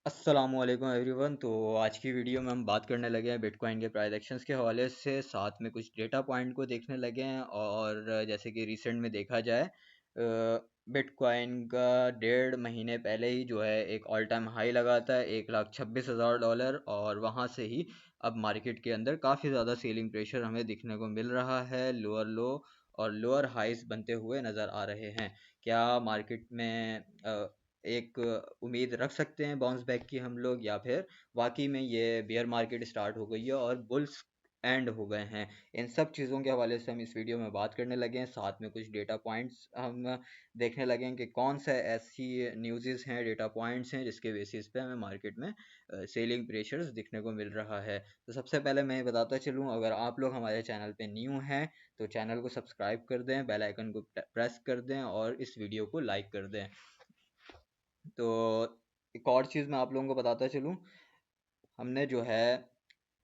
अस्सलामुअलैकुम एवरीवन। तो आज की वीडियो में हम बात करने लगे हैं बिटकॉइन के प्राइस एक्शंस के हवाले से, साथ में कुछ डेटा पॉइंट को देखने लगे हैं। और जैसे कि रिसेंट में देखा जाए, बिटकॉइन का 1.5 महीने पहले ही जो है एक ऑल टाइम हाई लगा था, $1,26,000। और वहाँ से ही अब मार्केट के अंदर काफ़ी ज़्यादा सेलिंग प्रेशर हमें दिखने को मिल रहा है। लोअर लो और लोअर हाइस बनते हुए नज़र आ रहे हैं। क्या मार्केट में एक उम्मीद रख सकते हैं बाउंस बैक की हम लोग, या फिर वाकई में ये बियर मार्केट स्टार्ट हो गई है और बुल्स एंड हो गए हैं? इन सब चीज़ों के हवाले से हम इस वीडियो में बात करने लगे हैं। साथ में कुछ डेटा पॉइंट्स हम देखने लगे हैं कि कौन सा ऐसी न्यूज़ेस हैं, डेटा पॉइंट्स हैं जिसके बेसिस पे हमें मार्केट में सेलिंग प्रेशर्स दिखने को मिल रहा है। तो सबसे पहले मैं ये बताता चलूँ, अगर आप लोग हमारे चैनल पे न्यू हैं तो चैनल को सब्सक्राइब कर दें, बेल आइकन को प्रेस कर दें और इस वीडियो को लाइक कर दें। तो एक और चीज़ मैं आप लोगों को बताता चलूँ, हमने जो है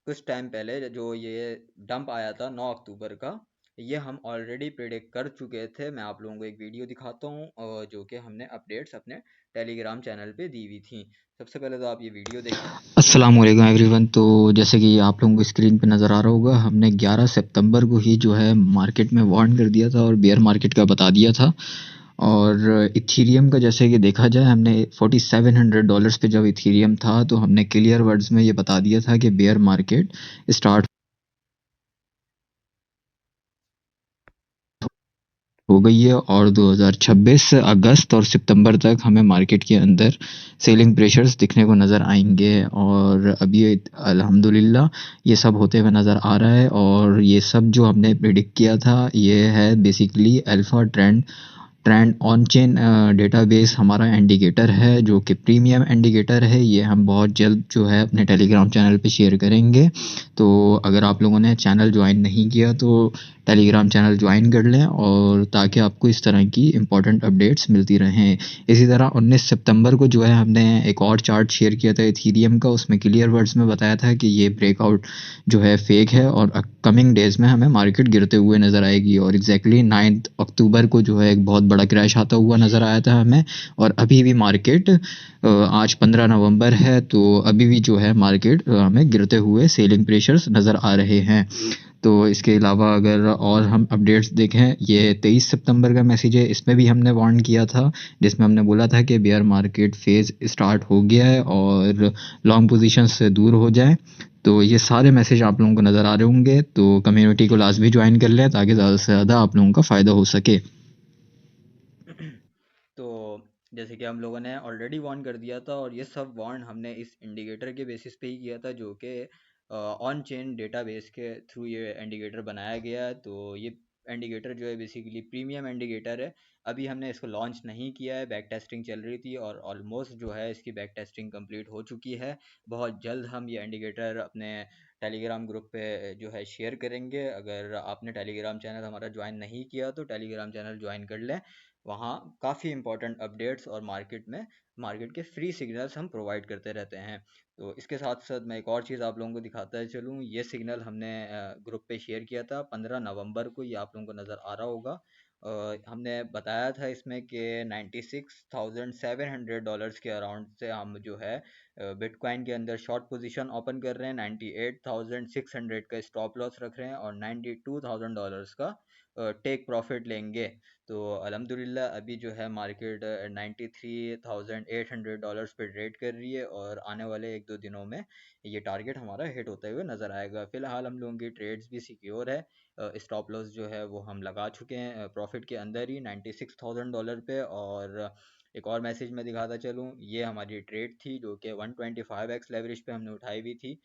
कुछ टाइम पहले जो ये डंप आया था 9 अक्टूबर का, ये हम ऑलरेडी प्रेडिक्ट कर चुके थे। मैं आप लोगों को एक वीडियो दिखाता हूँ जो कि हमने अपडेट्स अपने टेलीग्राम चैनल पे दी हुई थी। सबसे पहले तो आप ये वीडियो देखें। अस्सलामुअलैकुम एवरीवन। तो जैसे कि आप लोगों को स्क्रीन पे नज़र आ रहा होगा, हमने 11 सितंबर को ही जो है मार्केट में वार्न कर दिया था और बेयर मार्केट का बता दिया था। और इथीरियम का जैसे कि देखा जाए, हमने $4700 पे जब इथीरियम था तो हमने क्लियर वर्ड्स में ये बता दिया था कि बेयर मार्केट स्टार्ट हो गई है और 2026 अगस्त और सितंबर तक हमें मार्केट के अंदर सेलिंग प्रेशर्स दिखने को नज़र आएंगे। और अभी अल्हम्दुलिल्लाह ये सब होते हुए नज़र आ रहा है। और ये सब जो हमने प्रिडिक्ट किया था, ये है basically alpha trend trend on chain database हमारा इंडिकेटर है, जो कि प्रीमियम इंडिकेटर है। ये हम बहुत जल्द जो है अपने टेलीग्राम चैनल पे शेयर करेंगे। तो अगर आप लोगों ने चैनल ज्वाइन नहीं किया तो टेलीग्राम चैनल ज्वाइन कर लें, और ताकि आपको इस तरह की इम्पोर्टेंट अपडेट्स मिलती रहें। इसी तरह 19 सितंबर को जो है हमने एक और चार्ट शेयर किया था इथीरियम का, उसमें क्लियर वर्ड्स में बताया था कि ये ब्रेकआउट जो है फेक है और कमिंग डेज में हमें मार्केट गिरते हुए नज़र आएगी। और एग्जैक्टली 9 अक्टूबर को जो है एक बहुत बड़ा क्रैश आता हुआ नज़र आया था हमें। और अभी भी मार्केट आज 15 नवंबर है, तो अभी भी जो है मार्केट हमें गिरते हुए सेलिंग प्रेशर्स नज़र आ रहे हैं। तो इसके अलावा अगर और हम अपडेट्स देखें, ये 23 सितंबर का मैसेज है, इसमें भी हमने वार्न किया था, जिसमें हमने बोला था कि बेयर मार्केट फेज़ स्टार्ट हो गया है और लॉन्ग पोजीशन से दूर हो जाए। तो ये सारे मैसेज आप लोगों को नज़र आ रहे होंगे, तो कम्युनिटी को लाजमी ज्वाइन कर लें ताकि ज़्यादा से ज़्यादा आप लोगों का फ़ायदा हो सके। तो जैसे कि हम लोगों ने ऑलरेडी वार्न कर दिया था, और ये सब वार्न हमने इस इंडिकेटर के बेसिस पे ही किया था, जो कि ऑन चेन डेटाबेस के थ्रू ये इंडिकेटर बनाया गया है। तो ये इंडिकेटर जो है बेसिकली प्रीमियम इंडिकेटर है। अभी हमने इसको लॉन्च नहीं किया है, बैक टेस्टिंग चल रही थी और ऑलमोस्ट जो है इसकी बैक टेस्टिंग कंप्लीट हो चुकी है। बहुत जल्द हम ये इंडिकेटर अपने टेलीग्राम ग्रुप पे जो है शेयर करेंगे। अगर आपने टेलीग्राम चैनल हमारा ज्वाइन नहीं किया तो टेलीग्राम चैनल ज्वाइन कर लें। वहाँ काफ़ी इंपॉर्टेंट अपडेट्स और मार्केट के फ्री सिग्नल्स हम प्रोवाइड करते रहते हैं। तो इसके साथ साथ मैं एक और चीज़ आप लोगों को दिखाता चलूँ, ये सिग्नल हमने ग्रुप पे शेयर किया था 15 नवंबर को, ये आप लोगों को नज़र आ रहा होगा। हमने बताया था इसमें कि $96,700 के अराउंड से हम जो है बिटकॉइन के अंदर शॉर्ट पोजीशन ओपन कर रहे हैं, 98,600 का स्टॉप लॉस रख रहे हैं और $92,000 का टेक प्रॉफिट लेंगे। तो अल्हम्दुलिल्लाह अभी जो है मार्केट 93,800 पे ट्रेड कर रही है, और आने वाले 1-2 दिनों में ये टारगेट हमारा हिट होते हुए नज़र आएगा। फ़िलहाल हम लोगों की ट्रेड्स भी सिक्योर है। स्टॉप लॉस जो है वो हम लगा चुके हैं प्रॉफिट के अंदर ही $96,000 पे। और एक और मैसेज मैं दिखाता चलूँ, ये हमारी ट्रेड थी जो कि 125x लेवरेज पे हमने उठाई हुई थी,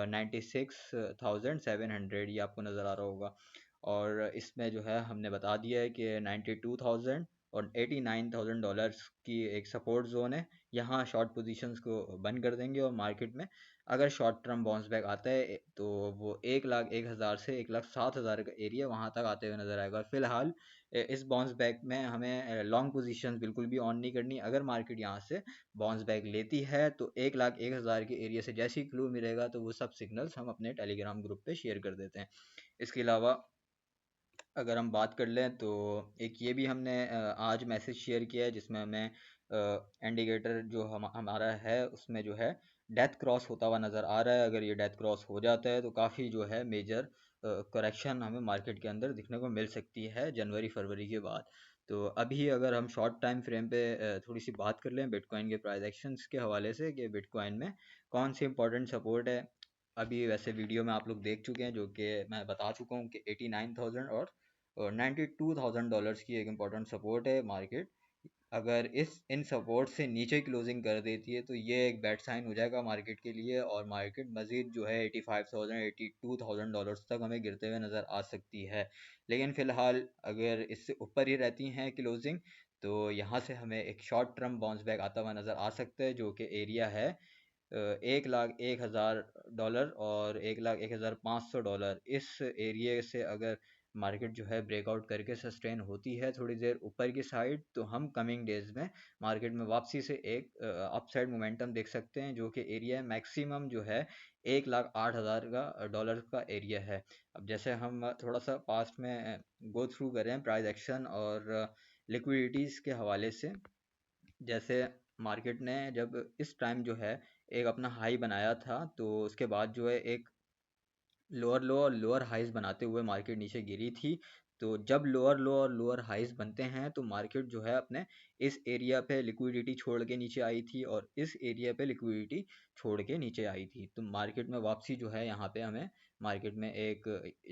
96,700, ये आपको नज़र आ रहा होगा। और इसमें जो है हमने बता दिया है कि 92,000 और $89,000 की एक सपोर्ट जोन है। यहाँ शॉर्ट पोजीशंस को बंद कर देंगे, और मार्केट में अगर शॉर्ट टर्म बाउंस बैक आता है तो वो 1,01,000 से 1,07,000 का एरिया वहाँ तक आते हुए नजर आएगा। फिलहाल इस बाउंस बैक में हमें लॉन्ग पोजीशंस बिल्कुल भी ऑन नहीं करनी। अगर मार्केट यहाँ से बाउंस बैक लेती है तो 1,01,000 के एरिया से जैसे ही क्लू मिलेगा तो वो सब सिग्नल्स हम अपने टेलीग्राम ग्रुप पे शेयर कर देते हैं। इसके अलावा अगर हम बात कर लें तो एक ये भी हमने आज मैसेज शेयर किया है, जिसमें हमें इंडिकेटर जो हमारा है उसमें जो है डेथ क्रॉस होता हुआ नज़र आ रहा है। अगर ये डेथ क्रॉस हो जाता है तो काफ़ी जो है मेजर करेक्शन हमें मार्केट के अंदर दिखने को मिल सकती है जनवरी फरवरी के बाद। तो अभी अगर हम शॉर्ट टाइम फ्रेम पे थोड़ी सी बात कर लें बिटकॉइन के प्राइस एक्शंस के हवाले से कि बिटकॉइन में कौन सी इंपॉर्टेंट सपोर्ट है। अभी वैसे वीडियो में आप लोग देख चुके हैं जो कि मैं बता चुका हूँ कि 89,000 और $92,000 की एक इम्पॉर्टेंट सपोर्ट है मार्केट। अगर इस इन सपोर्ट से नीचे क्लोजिंग कर देती है तो ये एक बैड साइन हो जाएगा मार्केट के लिए, और मार्केट मज़ीद जो है 85,000 $82,000 तक हमें गिरते हुए नज़र आ सकती है। लेकिन फ़िलहाल अगर इससे ऊपर ही रहती हैं क्लोजिंग तो यहाँ से हमें एक शॉर्ट टर्म बाउंस बैक आता हुआ नज़र आ सकता है, जो कि एरिया है 1,01,000 और 1,01,500। इस एरिया से अगर मार्केट जो है ब्रेकआउट करके सस्टेन होती है थोड़ी देर ऊपर की साइड, तो हम कमिंग डेज में मार्केट में वापसी से एक अपसाइड मोमेंटम देख सकते हैं, जो कि एरिया मैक्सिमम जो है 1,08,000 का डॉलर का एरिया है। अब जैसे हम थोड़ा सा पास्ट में गो थ्रू करें प्राइस एक्शन और लिक्विडिटीज़ के हवाले से, जैसे मार्केट ने जब इस टाइम जो है एक अपना हाई बनाया था तो उसके बाद जो है एक लोअर लो और लोअर हाइज बनाते हुए मार्केट नीचे गिरी थी। तो जब लोअर लो और लोअर हाइज बनते हैं तो मार्केट जो है अपने इस एरिया पे लिक्विडिटी छोड़ के नीचे आई थी और इस एरिया पे लिक्विडिटी छोड़ के नीचे आई थी। तो मार्केट में वापसी जो है यहाँ पे हमें मार्केट में एक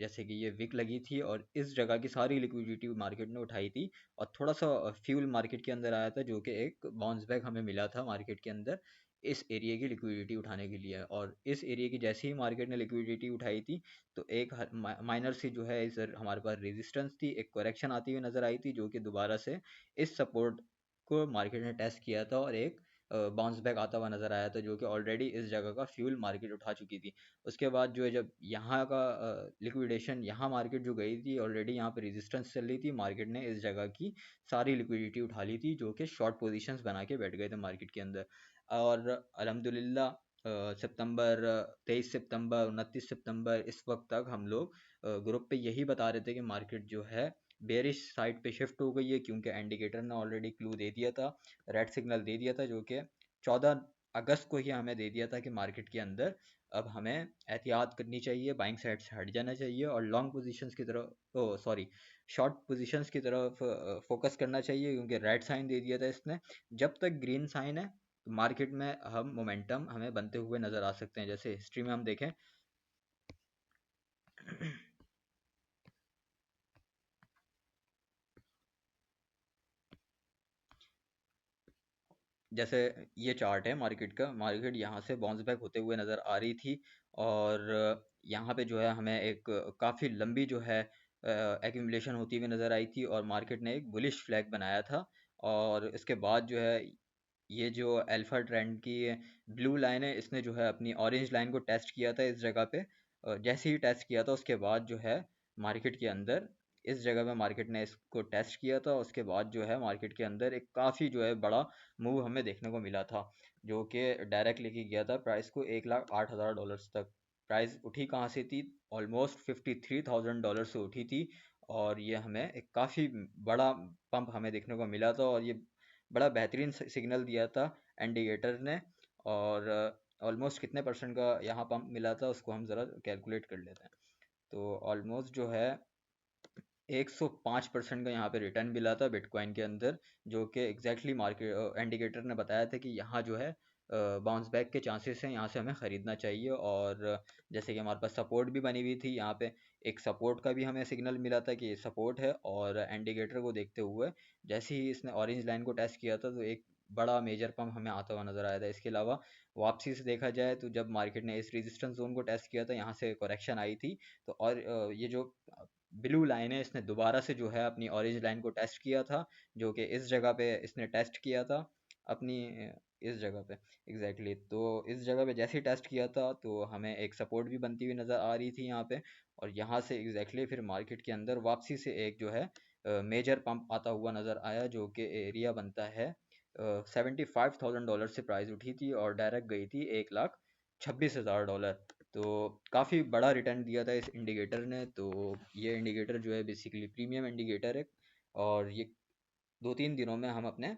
जैसे कि ये विक लगी थी और इस जगह की सारी लिक्विडिटी मार्केट ने उठाई थी और थोड़ा सा फ्यूल मार्केट के अंदर आया था, जो कि एक बाउंस बैक हमें मिला था मार्केट के अंदर इस एरिया की लिक्विडिटी उठाने के लिए। और इस एरिया की जैसे ही मार्केट ने लिक्विडिटी उठाई थी तो एक माइनर सी जो है इधर हमारे पास रेजिस्टेंस थी, एक करेक्शन आती हुई नज़र आई थी, जो कि दोबारा से इस सपोर्ट को मार्केट ने टेस्ट किया था और एक बाउंस बैक आता हुआ नज़र आया था, जो कि ऑलरेडी इस जगह का फ्यूल मार्केट उठा चुकी थी। उसके बाद जो है जब यहाँ का लिक्विडेशन यहाँ मार्केट जो गई थी ऑलरेडी यहाँ पे रेजिस्टेंस चल रही थी, मार्केट ने इस जगह की सारी लिक्विडिटी उठा ली थी, जो कि शॉर्ट पोजीशंस बना के बैठ गए थे मार्केट के अंदर। और अल्हम्दुलिल्लाह सितंबर 23 सितंबर 29 सितंबर इस वक्त तक हम लोग ग्रुप पे यही बता रहे थे कि मार्केट जो है बेरिश साइड पे शिफ्ट हो गई है, क्योंकि इंडिकेटर ने ऑलरेडी क्लू दे दिया था, रेड सिग्नल दे दिया था, जो कि 14 अगस्त को ही हमें दे दिया था कि मार्केट के अंदर अब हमें एहतियात करनी चाहिए, बाइंग साइड से हट जाना चाहिए और लॉन्ग पोजीशंस की तरफ सॉरी शॉर्ट पोजीशंस की तरफ फोकस करना चाहिए, क्योंकि रेड साइन दे दिया था इसने। जब तक ग्रीन साइन है तो मार्केट में हम मोमेंटम हमें बनते हुए नज़र आ सकते हैं। जैसे हिस्ट्री में हम देखें जैसे ये चार्ट है मार्केट का, मार्केट यहाँ से बाउंस बैक होते हुए नज़र आ रही थी और यहाँ पे जो है हमें एक काफ़ी लंबी जो है एक्यूमुलेशन होती हुई नज़र आई थी और मार्केट ने एक बुलिश फ्लैग बनाया था। और इसके बाद जो है ये जो अल्फा ट्रेंड की ब्लू लाइन है इसने जो है अपनी ऑरेंज लाइन को टेस्ट किया था इस जगह पे। जैसे ही टेस्ट किया था उसके बाद जो है मार्केट के अंदर इस जगह पे मार्केट ने इसको टेस्ट किया था, उसके बाद जो है मार्केट के अंदर एक काफ़ी जो है बड़ा मूव हमें देखने को मिला था, जो कि डायरेक्ट लेके गया था प्राइस को $1,08,000 तक। प्राइस उठी कहाँ से थी? ऑलमोस्ट $53,000 से उठी थी और ये हमें एक काफ़ी बड़ा पंप हमें देखने को मिला था और ये बड़ा बेहतरीन सिग्नल दिया था इंडिकेटर ने। और ऑलमोस्ट कितने परसेंट का यहाँ पंप मिला था उसको हम ज़रा कैलकुलेट कर लेते हैं। तो ऑलमोस्ट जो है 105% का यहाँ पे रिटर्न मिला था बिटकॉइन के अंदर, जो कि एग्जैक्टली मार्केट इंडिकेटर ने बताया था कि यहाँ जो है बाउंस बैक के चांसेस हैं, यहाँ से हमें ख़रीदना चाहिए। और जैसे कि हमारे पास सपोर्ट भी बनी हुई थी यहाँ पे, एक सपोर्ट का भी हमें सिग्नल मिला था कि ये सपोर्ट है, और इंडिकेटर को देखते हुए जैसे ही इसने ऑरेंज लाइन को टेस्ट किया था तो एक बड़ा मेजर पम्प हमें आता हुआ नज़र आया था। इसके अलावा वापसी से देखा जाए तो जब मार्केट ने इस रेजिस्टेंस जोन को टेस्ट किया था यहाँ से करेक्शन आई थी, तो और ये जो ब्लू लाइन है इसने दोबारा से जो है अपनी ऑरेंज लाइन को टेस्ट किया था, जो कि इस जगह पे इसने टेस्ट किया था अपनी इस जगह पे एग्जैक्टली। तो इस जगह पे जैसे ही टेस्ट किया था तो हमें एक सपोर्ट भी बनती हुई नज़र आ रही थी यहाँ पे, और यहाँ से एग्जैक्टली फिर मार्केट के अंदर वापसी से एक जो है मेजर पंप आता हुआ नज़र आया, जो कि एरिया बनता है $75,000 से प्राइस उठी थी और डायरेक्ट गई थी $1,26,000। तो काफ़ी बड़ा रिटर्न दिया था इस इंडिकेटर ने। तो ये इंडिकेटर जो है बेसिकली प्रीमियम इंडिकेटर है और ये 2-3 दिनों में हम अपने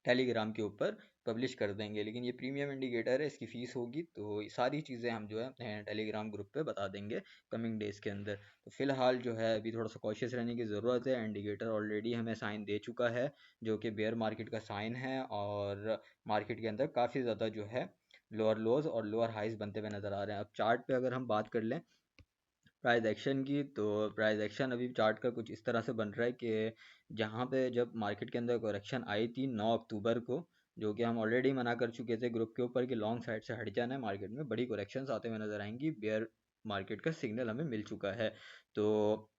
टेलीग्राम के ऊपर पब्लिश कर देंगे। लेकिन ये प्रीमियम इंडिकेटर है, इसकी फ़ीस होगी, तो ये सारी चीज़ें हम जो है अपने टेलीग्राम ग्रुप पे बता देंगे कमिंग डेज़ के अंदर। तो फ़िलहाल जो है अभी थोड़ा सा कॉशियस रहने की ज़रूरत है। इंडिकेटर ऑलरेडी हमें साइन दे चुका है, जो कि बेयर मार्केट का साइन है, और मार्केट के अंदर काफ़ी ज़्यादा जो है लोअर लोज और लोअर हाइज बनते हुए नज़र आ रहे हैं। अब चार्ट पे अगर हम बात कर लें प्राइस एक्शन की, तो प्राइस एक्शन अभी चार्ट का कुछ इस तरह से बन रहा है कि जहाँ पे जब मार्केट के अंदर करेक्शन आई थी 9 अक्टूबर को, जो कि हम ऑलरेडी मना कर चुके थे ग्रुप के ऊपर कि लॉन्ग साइड से हट जाना है, मार्केट में बड़ी करेक्शंस आते हुए नजर आएंगी, बेयर मार्केट का सिग्नल हमें मिल चुका है। तो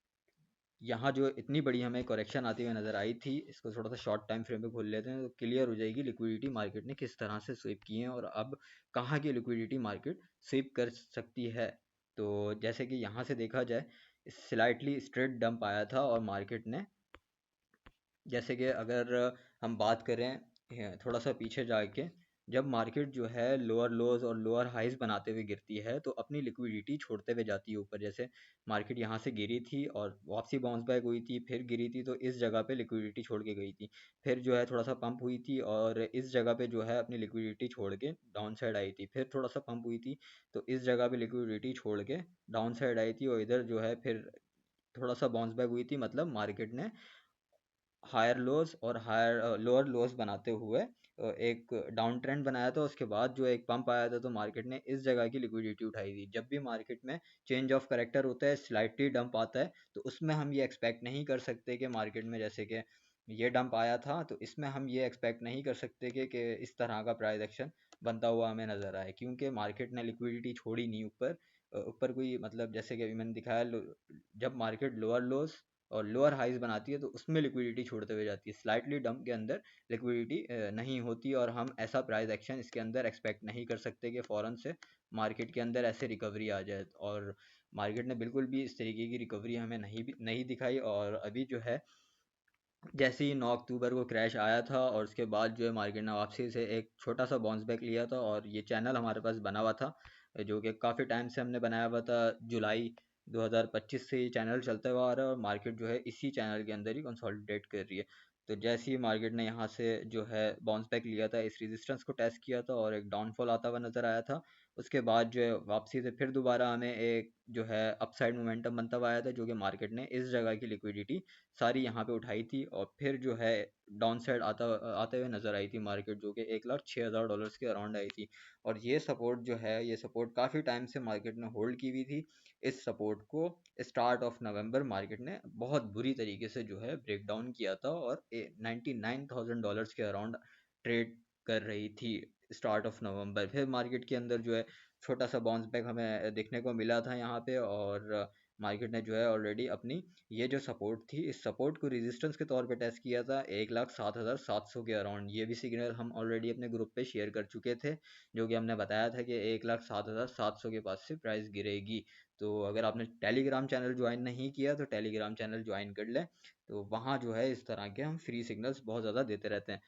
यहाँ जो इतनी बड़ी हमें करेक्शन आती हुई नज़र आई थी, इसको थोड़ा सा शॉर्ट टाइम फ्रेम पे खोल लेते हैं तो क्लियर हो जाएगी लिक्विडिटी मार्केट ने किस तरह से स्वीप की है और अब कहाँ की लिक्विडिटी मार्केट स्वीप कर सकती है। तो जैसे कि यहाँ से देखा जाए, स्लाइटली स्ट्रेट डंप आया था और मार्केट ने, जैसे कि अगर हम बात करें थोड़ा सा पीछे जाके, जब मार्केट जो है लोअर लोज और लोअर हाइज बनाते हुए गिरती है तो अपनी लिक्विडिटी छोड़ते हुए जाती है ऊपर। जैसे मार्केट यहाँ से गिरी थी और वापसी बाउंस बैक हुई थी, फिर गिरी थी तो इस जगह पे लिक्विडिटी छोड़ के गई थी, फिर जो है थोड़ा सा पंप हुई थी और इस जगह पे जो है अपनी लिक्विडिटी छोड़ के डाउन साइड आई थी, फिर थोड़ा सा पंप हुई थी तो इस जगह पे लिक्विडिटी छोड़ के डाउन साइड आई थी, और इधर जो है फिर थोड़ा सा बाउंस बैक हुई थी। मतलब मार्केट ने हायर लोज और हायर लोअर लोज बनाते हुए एक डाउन ट्रेंड बनाया था, उसके बाद जो एक पंप आया था तो मार्केट ने इस जगह की लिक्विडिटी उठाई थी। जब भी मार्केट में चेंज ऑफ करेक्टर होता है, स्लाइटली डंप आता है, तो उसमें हम ये एक्सपेक्ट नहीं कर सकते कि मार्केट में, जैसे कि ये डंप आया था तो इसमें हम ये एक्सपेक्ट नहीं कर सकते कि इस तरह का प्राइस एक्शन बनता हुआ हमें नजर आए, क्योंकि मार्केट ने लिक्विडिटी छोड़ी नहीं ऊपर। ऊपर कोई मतलब, जैसे कि अभी मैंने दिखाया, जब मार्केट लोअर लोज और लोअर हाइज बनाती है तो उसमें लिक्विडिटी छोड़ते हुए जाती है। स्लाइटली डंप के अंदर लिक्विडिटी नहीं होती, और हम ऐसा प्राइस एक्शन इसके अंदर एक्सपेक्ट नहीं कर सकते कि फ़ौरन से मार्केट के अंदर ऐसे रिकवरी आ जाए। और मार्केट ने बिल्कुल भी इस तरीके की रिकवरी हमें नहीं दिखाई, और अभी जो है जैसे ही 9 अक्टूबर को क्रैश आया था और उसके बाद जो है मार्केट ने वापसी से एक छोटा सा बाउंस बैक लिया था, और ये चैनल हमारे पास बना हुआ था, जो कि काफ़ी टाइम से हमने बनाया हुआ था। जुलाई 2025 से ये चैनल चलता हुआ आ रहा है और मार्केट जो है इसी चैनल के अंदर ही कंसोलिडेट कर रही है। तो जैसे ही मार्केट ने यहाँ से जो है बाउंस बैक लिया था, इस रेजिस्टेंस को टेस्ट किया था और एक डाउनफॉल आता हुआ नज़र आया था, उसके बाद जो है वापसी से फिर दोबारा हमें एक जो है अपसाइड मोमेंटम बनता हुआ आया था, जो कि मार्केट ने इस जगह की लिक्विडिटी सारी यहाँ पे उठाई थी, और फिर जो है डाउन साइड आते हुए नज़र आई थी मार्केट, जो कि 1,06,000 डॉलर्स के अराउंड आई थी। और ये सपोर्ट जो है, ये सपोर्ट काफ़ी टाइम से मार्केट ने होल्ड की हुई थी। इस सपोर्ट को स्टार्ट ऑफ नवंबर मार्केट ने बहुत बुरी तरीके से जो है ब्रेक डाउन किया था, और 99,000 डॉलर्स के अराउंड ट्रेड कर रही थी स्टार्ट ऑफ नवंबर। फिर मार्केट के अंदर जो है छोटा सा बाउंस बैक हमें देखने को मिला था यहाँ पे, और मार्केट ने जो है ऑलरेडी अपनी ये जो सपोर्ट थी, इस सपोर्ट को रेजिस्टेंस के तौर पे टेस्ट किया था 1,07,700 के अराउंड। ये भी सिग्नल हम ऑलरेडी अपने ग्रुप पे शेयर कर चुके थे, जो कि हमने बताया था कि 1,07,700 के पास से प्राइस गिरेगी। तो अगर आपने टेलीग्राम चैनल ज्वाइन नहीं किया तो टेलीग्राम चैनल ज्वाइन कर लें, तो वहाँ जो है इस तरह के हम फ्री सिग्नल्स बहुत ज़्यादा देते रहते हैं।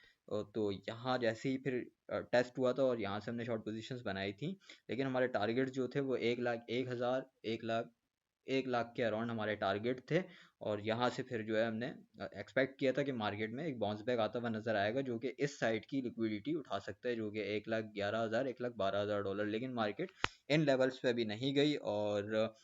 तो यहाँ जैसे ही फिर टेस्ट हुआ था और यहाँ से हमने शॉर्ट पोजीशंस बनाई थी, लेकिन हमारे टारगेट जो थे वो 1 लाख के अराउंड हमारे टारगेट थे। और यहाँ से फिर जो है हमने एक्सपेक्ट किया था कि मार्केट में एक बाउंस बैक आता हुआ नजर आएगा, जो कि इस साइड की लिक्विडिटी उठा सकता है, जो कि 1,11,000 1,12,000 डॉलर। लेकिन मार्केट इन लेवल्स पे अभी नहीं गई, और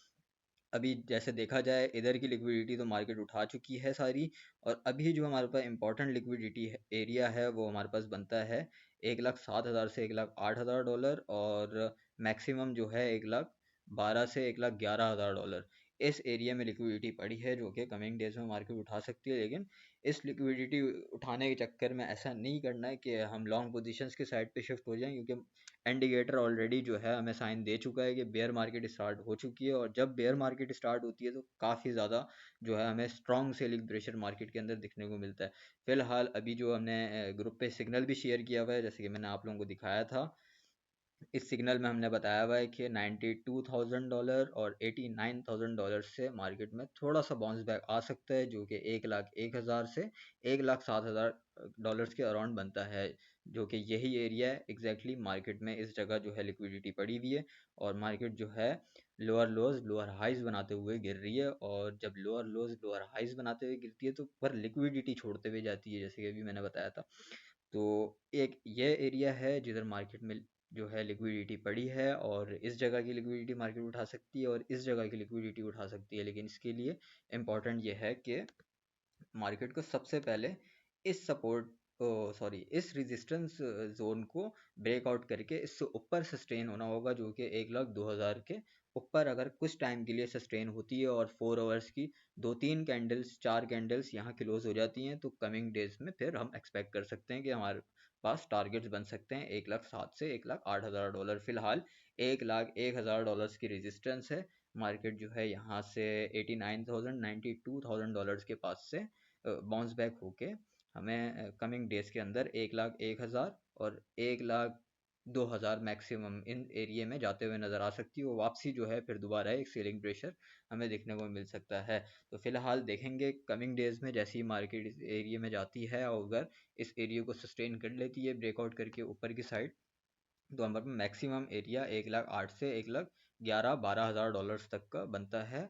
अभी जैसे देखा जाए इधर की लिक्विडिटी तो मार्केट उठा चुकी है सारी, और अभी जो हमारे पास इंपॉर्टेंट लिक्विडिटी एरिया है वो हमारे पास बनता है 1,07,000 से 1,08,000 डॉलर, और मैक्सिमम जो है 1,12,000 से 1,11,000 डॉलर। इस एरिया में लिक्विडिटी पड़ी है, जो कि कमिंग डेज में मार्केट उठा सकती है। लेकिन इस लिक्विडिटी उठाने के चक्कर में ऐसा नहीं करना है कि हम लॉन्ग पोजीशंस के साइड पे शिफ्ट हो जाएं, क्योंकि इंडिकेटर ऑलरेडी जो है हमें साइन दे चुका है कि बेयर मार्केट स्टार्ट हो चुकी है, और जब बेयर मार्केट स्टार्ट होती है तो काफ़ी ज़्यादा जो है हमें स्ट्रॉन्ग सेलिंग प्रेशर मार्केट के अंदर दिखने को मिलता है। फिलहाल अभी जो हमने ग्रुप पे सिग्नल भी शेयर किया हुआ है, जैसे कि मैंने आप लोगों को दिखाया था, इस सिग्नल में हमने बताया हुआ है कि 92,000 डॉलर और 89,000 डॉलर से मार्केट में थोड़ा सा बाउंस बैक आ सकता है, जो कि 1,01,000 से 1,07,000 डॉलर्स के अराउंड बनता है, जो कि यही एरिया है एग्जैक्टली मार्केट में। इस जगह जो है लिक्विडिटी पड़ी हुई है, और मार्केट जो है लोअर लोज लोअर हाइज बनाते हुए गिर रही है, और जब लोअर लोज लोअर हाइज बनाते हुए गिरती है तो पर लिक्विडिटी छोड़ते हुए जाती है, जैसे कि अभी मैंने बताया था। तो एक ये एरिया है जिधर मार्केट में जो है लिक्विडिटी पड़ी है, और इस जगह की लिक्विडिटी मार्केट उठा सकती है और इस जगह की लिक्विडिटी उठा सकती है, लेकिन इसके लिए इम्पॉर्टेंट ये है कि मार्केट को सबसे पहले इस सपोर्ट सॉरी इस रेजिस्टेंस जोन को ब्रेकआउट करके इससे ऊपर सस्टेन होना होगा, जो कि 1,02,000 के ऊपर अगर कुछ टाइम के लिए सस्टेन होती है और 4 आवर्स की 2-3 कैंडल्स 4 कैंडल्स यहाँ क्लोज हो जाती हैं, तो कमिंग डेज में फिर हम एक्सपेक्ट कर सकते हैं कि हमारे पास टारगेट्स बन सकते हैं 1,07,000 से 1,08,000 डॉलर। फिलहाल 1,01,000 डॉलर्स की रेजिस्टेंस है। मार्केट जो है यहाँ से 89,000 92,000 डॉलर्स के पास से बाउंस बैक होके हमें कमिंग डेज के अंदर 1,01,000 और 1,02,000 मैक्सिमम इन एरिया में जाते हुए नज़र आ सकती है। वो वापसी जो है फिर दोबारा एक सेलिंग प्रेशर हमें देखने को मिल सकता है। तो फिलहाल देखेंगे कमिंग डेज में जैसे ही मार्केट इस एरिया में जाती है और अगर इस एरिया को सस्टेन कर लेती है ब्रेकआउट करके ऊपर की साइड, तो हमारे पास मैक्सिमम एरिया 1,08,000 से 1,11,000 12,000 डॉलर्स तक का बनता है।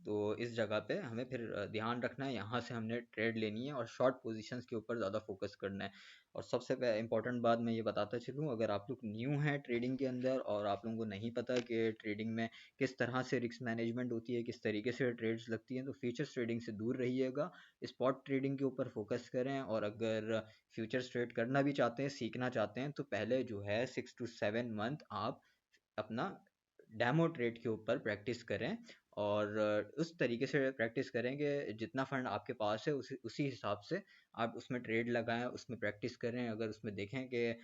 तो इस जगह पे हमें फिर ध्यान रखना है, यहाँ से हमने ट्रेड लेनी है और शॉर्ट पोजीशंस के ऊपर ज़्यादा फोकस करना है। और सबसे इम्पोर्टेंट बात मैं ये बताता चलूँ, अगर आप लोग न्यू हैं ट्रेडिंग के अंदर और आप लोगों को नहीं पता कि ट्रेडिंग में किस तरह से रिस्क मैनेजमेंट होती है, किस तरीके से ट्रेड्स लगती हैं, तो फ्यूचर्स ट्रेडिंग से दूर रहिएगा, स्पॉट ट्रेडिंग के ऊपर फोकस करें। और अगर फ्यूचर्स ट्रेड करना भी चाहते हैं, सीखना चाहते हैं, तो पहले जो है 6 to 7 मंथ आप अपना डेमो ट्रेड के ऊपर प्रैक्टिस करें, और उस तरीके से प्रैक्टिस करें कि जितना फंड आपके पास है उसी उसी हिसाब से आप उसमें ट्रेड लगाएं, उसमें प्रैक्टिस करें। अगर उसमें देखें कि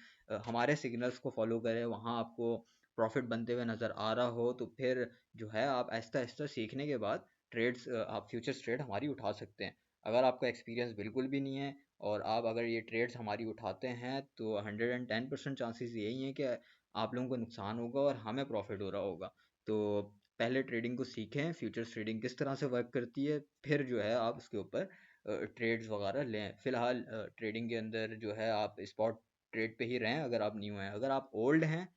हमारे सिग्नल्स को फॉलो करें, वहाँ आपको प्रॉफिट बनते हुए नज़र आ रहा हो, तो फिर जो है आप आहिस्ता आहिस्ता सीखने के बाद ट्रेड्स आप फ्यूचर्स ट्रेड हमारी उठा सकते हैं। अगर आपका एक्सपीरियंस बिल्कुल भी नहीं है और आप अगर ये ट्रेड्स हमारी उठाते हैं, तो 110% चांसेस यही हैं कि आप लोगों को नुकसान होगा और हमें प्रॉफिट हो रहा होगा। तो पहले ट्रेडिंग को सीखें, फ्यूचर्स ट्रेडिंग किस तरह से वर्क करती है, फिर जो है आप उसके ऊपर ट्रेड्स वगैरह लें। फिलहाल ट्रेडिंग के अंदर जो है आप स्पॉट ट्रेड पे ही रहें अगर आप न्यू हैं। अगर आप ओल्ड हैं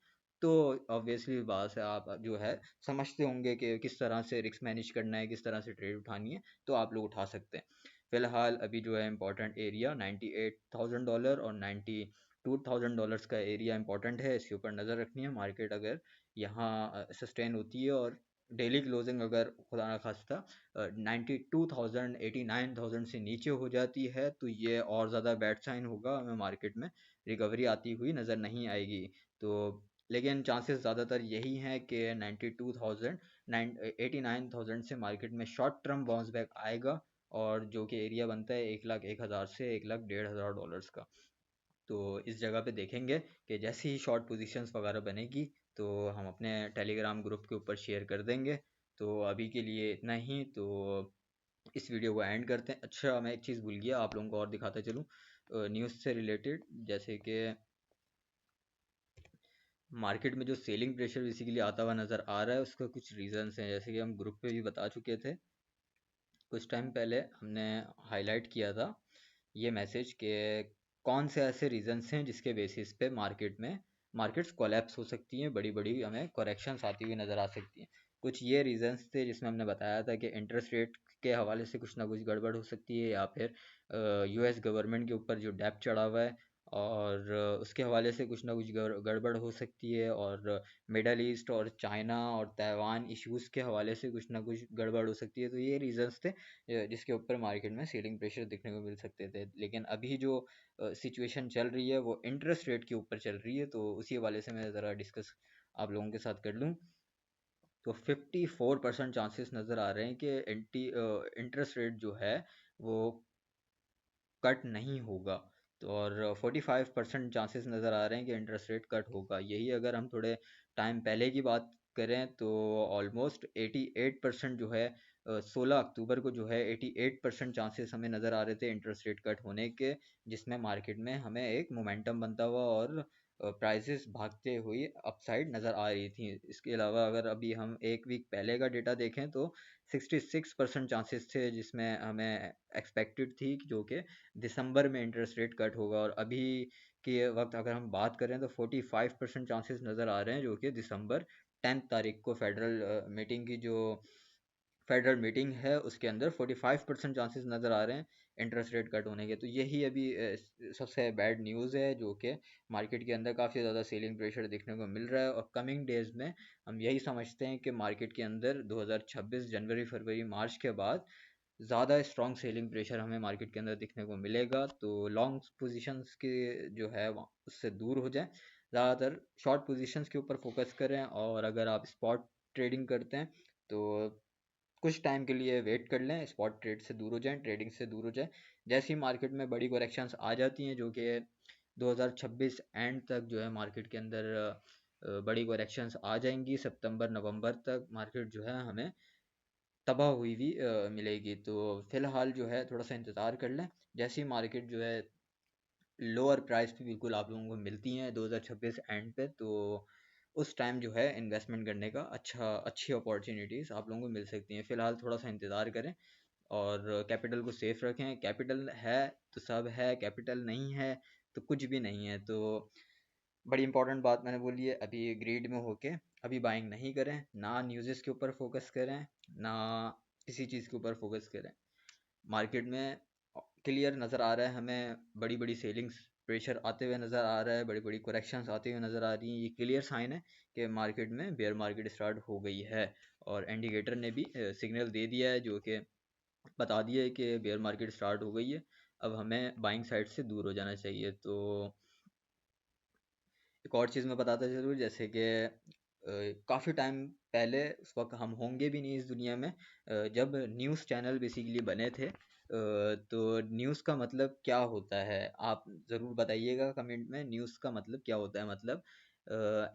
तो ऑब्वियसली बात है, आप जो है समझते होंगे कि किस तरह से रिस्क मैनेज करना है, किस तरह से ट्रेड उठानी है, तो आप लोग उठा सकते हैं। फिलहाल अभी जो है इंपॉर्टेंट एरिया $98,000 और $92,000 का एरिया इंपॉर्टेंट है, इसके ऊपर नज़र रखनी है। मार्केट अगर यहाँ सस्टेन होती है और डेली क्लोजिंग अगर खुदा न खास्ता 92,000 89,000 से नीचे हो जाती है, तो ये और ज़्यादा बैड साइन होगा, हमें मार्केट में रिकवरी आती हुई नज़र नहीं आएगी। तो लेकिन चांसेस ज़्यादातर यही हैं कि 92,000 89,000 से मार्केट में शॉर्ट टर्म बाउंस बैक आएगा, और जो कि एरिया बनता है 1,01,000 से 1,15,000 डॉलर्स का। तो इस जगह पे देखेंगे कि जैसे ही शॉर्ट पोजीशंस वगैरह बनेगी तो हम अपने टेलीग्राम ग्रुप के ऊपर शेयर कर देंगे। तो अभी के लिए इतना ही, तो इस वीडियो को एंड करते हैं। अच्छा, मैं एक चीज़ भूल गया आप लोगों को और दिखाता चलूँ न्यूज़ से रिलेटेड, जैसे कि मार्केट में जो सेलिंग प्रेशर बेसिकली आता हुआ नज़र आ रहा है, उसका कुछ रीजंस हैं, जैसे कि हम ग्रुप पे भी बता चुके थे कुछ टाइम पहले, हमने हाईलाइट किया था ये मैसेज कि कौन से ऐसे रीजंस हैं जिसके बेसिस पे मार्केट्स कोलैप्स हो सकती हैं, बड़ी बड़ी हमें करेक्शंस आती हुई नज़र आ सकती हैं। कुछ ये रीजंस थे जिसमें हमने बताया था कि इंटरेस्ट रेट के हवाले से कुछ ना कुछ गड़बड़ हो सकती है, या फिर यूएस गवर्नमेंट के ऊपर जो डेब्ट चढ़ा हुआ है और उसके हवाले से कुछ ना कुछ गड़बड़ हो सकती है, और मिडल ईस्ट और चाइना और ताइवान इश्यूज़ के हवाले से कुछ ना कुछ गड़बड़ हो सकती है। तो ये रीजंस थे जिसके ऊपर मार्केट में सेलिंग प्रेशर देखने को मिल सकते थे। लेकिन अभी जो सिचुएशन चल रही है वो इंटरेस्ट रेट के ऊपर चल रही है, तो उसी हवाले से मैं ज़रा डिस्कस आप लोगों के साथ कर लूँ। तो 54% चांसेस नज़र आ रहे हैं कि इंटरेस्ट रेट जो है वो कट नहीं होगा। तो और 45% चांसेस नज़र आ रहे हैं कि इंटरेस्ट रेट कट होगा। यही अगर हम थोड़े टाइम पहले की बात करें तो ऑलमोस्ट 88% जो है 16 अक्टूबर को जो है 88% चांसेस हमें नज़र आ रहे थे इंटरेस्ट रेट कट होने के, जिसमें मार्केट में हमें एक मोमेंटम बनता हुआ और प्राइसेस भागते हुए अपसाइड नज़र आ रही थी। इसके अलावा अगर अभी हम एक वीक पहले का डेटा देखें तो 66% चांसेस थे जिसमें हमें एक्सपेक्टेड थी जो कि दिसंबर में इंटरेस्ट रेट कट होगा, और अभी के वक्त अगर हम बात करें तो 45% चांसेस नज़र आ रहे हैं जो कि दिसंबर 10 तारीख को फेडरल मीटिंग है उसके अंदर 45% चांसेस नज़र आ रहे हैं इंटरेस्ट रेट कट होने के। तो यही अभी सबसे बैड न्यूज़ है, जो कि मार्केट के अंदर काफ़ी ज़्यादा सेलिंग प्रेशर देखने को मिल रहा है। और कमिंग डेज में हम यही समझते हैं कि मार्केट के अंदर 2026 जनवरी फरवरी मार्च के बाद ज़्यादा स्ट्रॉन्ग सेलिंग प्रेशर हमें मार्केट के अंदर दिखने को मिलेगा। तो लॉन्ग पोजीशंस के जो है उससे दूर हो जाएं, ज़्यादातर शॉर्ट पोजीशंस के ऊपर फोकस करें। और अगर आप स्पॉट ट्रेडिंग करते हैं तो कुछ टाइम के लिए वेट कर लें, स्पॉट ट्रेड से दूर हो जाएं, ट्रेडिंग से दूर हो जाएं। जैसे ही मार्केट में बड़ी करेक्शंस आ जाती हैं, जो कि 2026 एंड तक जो है मार्केट के अंदर बड़ी करेक्शंस आ जाएंगी, सितंबर नवंबर तक मार्केट जो है हमें तबाह हुई हुई मिलेगी। तो फिलहाल जो है थोड़ा सा इंतज़ार कर लें, जैसे ही मार्केट जो है लोअर प्राइस पे बिल्कुल आप लोगों को मिलती हैं 2026 एंड पे, तो उस टाइम जो है इन्वेस्टमेंट करने का अच्छी अपॉर्चुनिटीज़ आप लोगों को मिल सकती हैं। फ़िलहाल थोड़ा सा इंतज़ार करें और कैपिटल को सेफ रखें। कैपिटल है तो सब है, कैपिटल नहीं है तो कुछ भी नहीं है। तो बड़ी इंपॉर्टेंट बात मैंने बोली है, अभी ग्रीड में होके अभी बाइंग नहीं करें, ना न्यूज़ के ऊपर फोकस करें, ना किसी चीज़ के ऊपर फोकस करें। मार्केट में क्लियर नज़र आ रहा है हमें, बड़ी बड़ी सेलिंग्स प्रेशर आते हुए नज़र आ रहा है, बड़ी बड़ी करेक्शंस आते हुए नज़र आ रही हैं। ये क्लियर साइन है कि मार्केट में बेयर मार्केट स्टार्ट हो गई है। और इंडिकेटर ने भी सिग्नल दे दिया है, जो कि बता दिया है कि बेयर मार्केट स्टार्ट हो गई है, अब हमें बाइंग साइड से दूर हो जाना चाहिए। तो एक और चीज़ मैं बताता चलूँ, जैसे कि काफ़ी टाइम पहले, उस वक्त हम होंगे भी नहीं इस दुनिया में, जब न्यूज़ चैनल बेसिकली बने थे। तो न्यूज़ का मतलब क्या होता है आप ज़रूर बताइएगा कमेंट में, न्यूज़ का मतलब क्या होता है। मतलब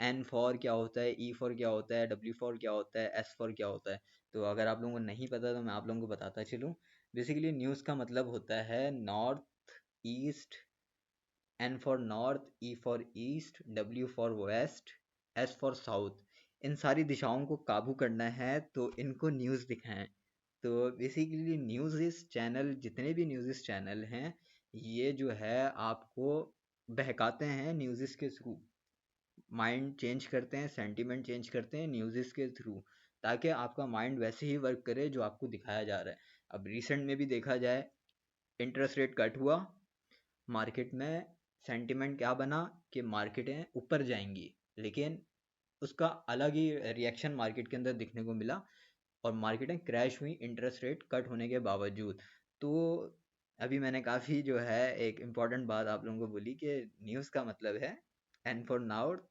एन फॉर क्या होता है, ई फॉर क्या होता है, डब्ल्यू फॉर क्या होता है, एस फॉर क्या होता है। तो अगर आप लोगों को नहीं पता तो मैं आप लोगों को बताता चलूँ। बेसिकली न्यूज़ का मतलब होता है north, east, N for north, E for east, W for west, S for south। इन सारी दिशाओं को काबू करना है तो इनको न्यूज़ दिखाएं। तो बेसिकली न्यूज़ चैनल, जितने भी न्यूज़ चैनल हैं, ये जो है आपको बहकाते हैं न्यूज़ के थ्रू, माइंड चेंज करते हैं, सेंटीमेंट चेंज करते हैं न्यूज़ के थ्रू, ताकि आपका माइंड वैसे ही वर्क करे जो आपको दिखाया जा रहा है। अब रिसेंट में भी देखा जाए, इंटरेस्ट रेट कट हुआ, मार्केट में सेंटिमेंट क्या बना कि मार्केटें ऊपर जाएंगी, लेकिन उसका अलग ही रिएक्शन मार्केट के अंदर दिखने को मिला और मार्केटें क्रैश हुई इंटरेस्ट रेट कट होने के बावजूद। तो अभी मैंने काफ़ी जो है एक इम्पॉर्टेंट बात आप लोगों को बोली कि न्यूज़ का मतलब है N for north,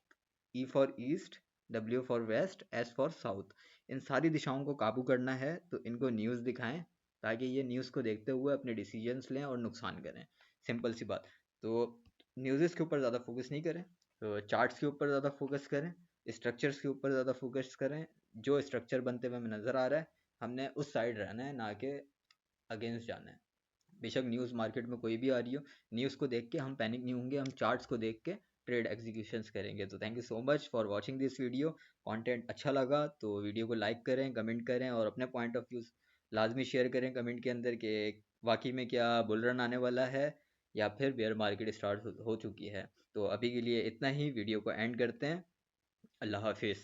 E for east, W for west, S for south. इन सारी दिशाओं को काबू करना है तो इनको न्यूज़ दिखाएं, ताकि ये न्यूज़ को देखते हुए अपने डिसीजंस लें और नुकसान करें। सिंपल सी बात। तो न्यूज़ के ऊपर ज़्यादा फोकस नहीं करें, तो चार्ट्स के ऊपर ज़्यादा फोकस करें, स्ट्रक्चर्स के ऊपर ज़्यादा फोकस करें। जो स्ट्रक्चर बनते हुए हमें नज़र आ रहा है, हमने उस साइड रहना है, ना कि अगेंस्ट जाना है। बेशक न्यूज़ मार्केट में कोई भी आ रही हो, न्यूज़ को देख के हम पैनिक नहीं होंगे, हम चार्ट्स को देख के ट्रेड एग्जीक्यूशंस करेंगे। तो thank you so much for watching this video. Content अच्छा लगा तो वीडियो को लाइक करें, कमेंट करें और अपने पॉइंट ऑफ व्यू लाजमी शेयर करें कमेंट के अंदर कि वाकई में क्या बुल रन आने वाला है या फिर बेयर मार्केट स्टार्ट हो चुकी है। तो अभी के लिए इतना ही, वीडियो को एंड करते हैं। अल्लाह हाफिज़।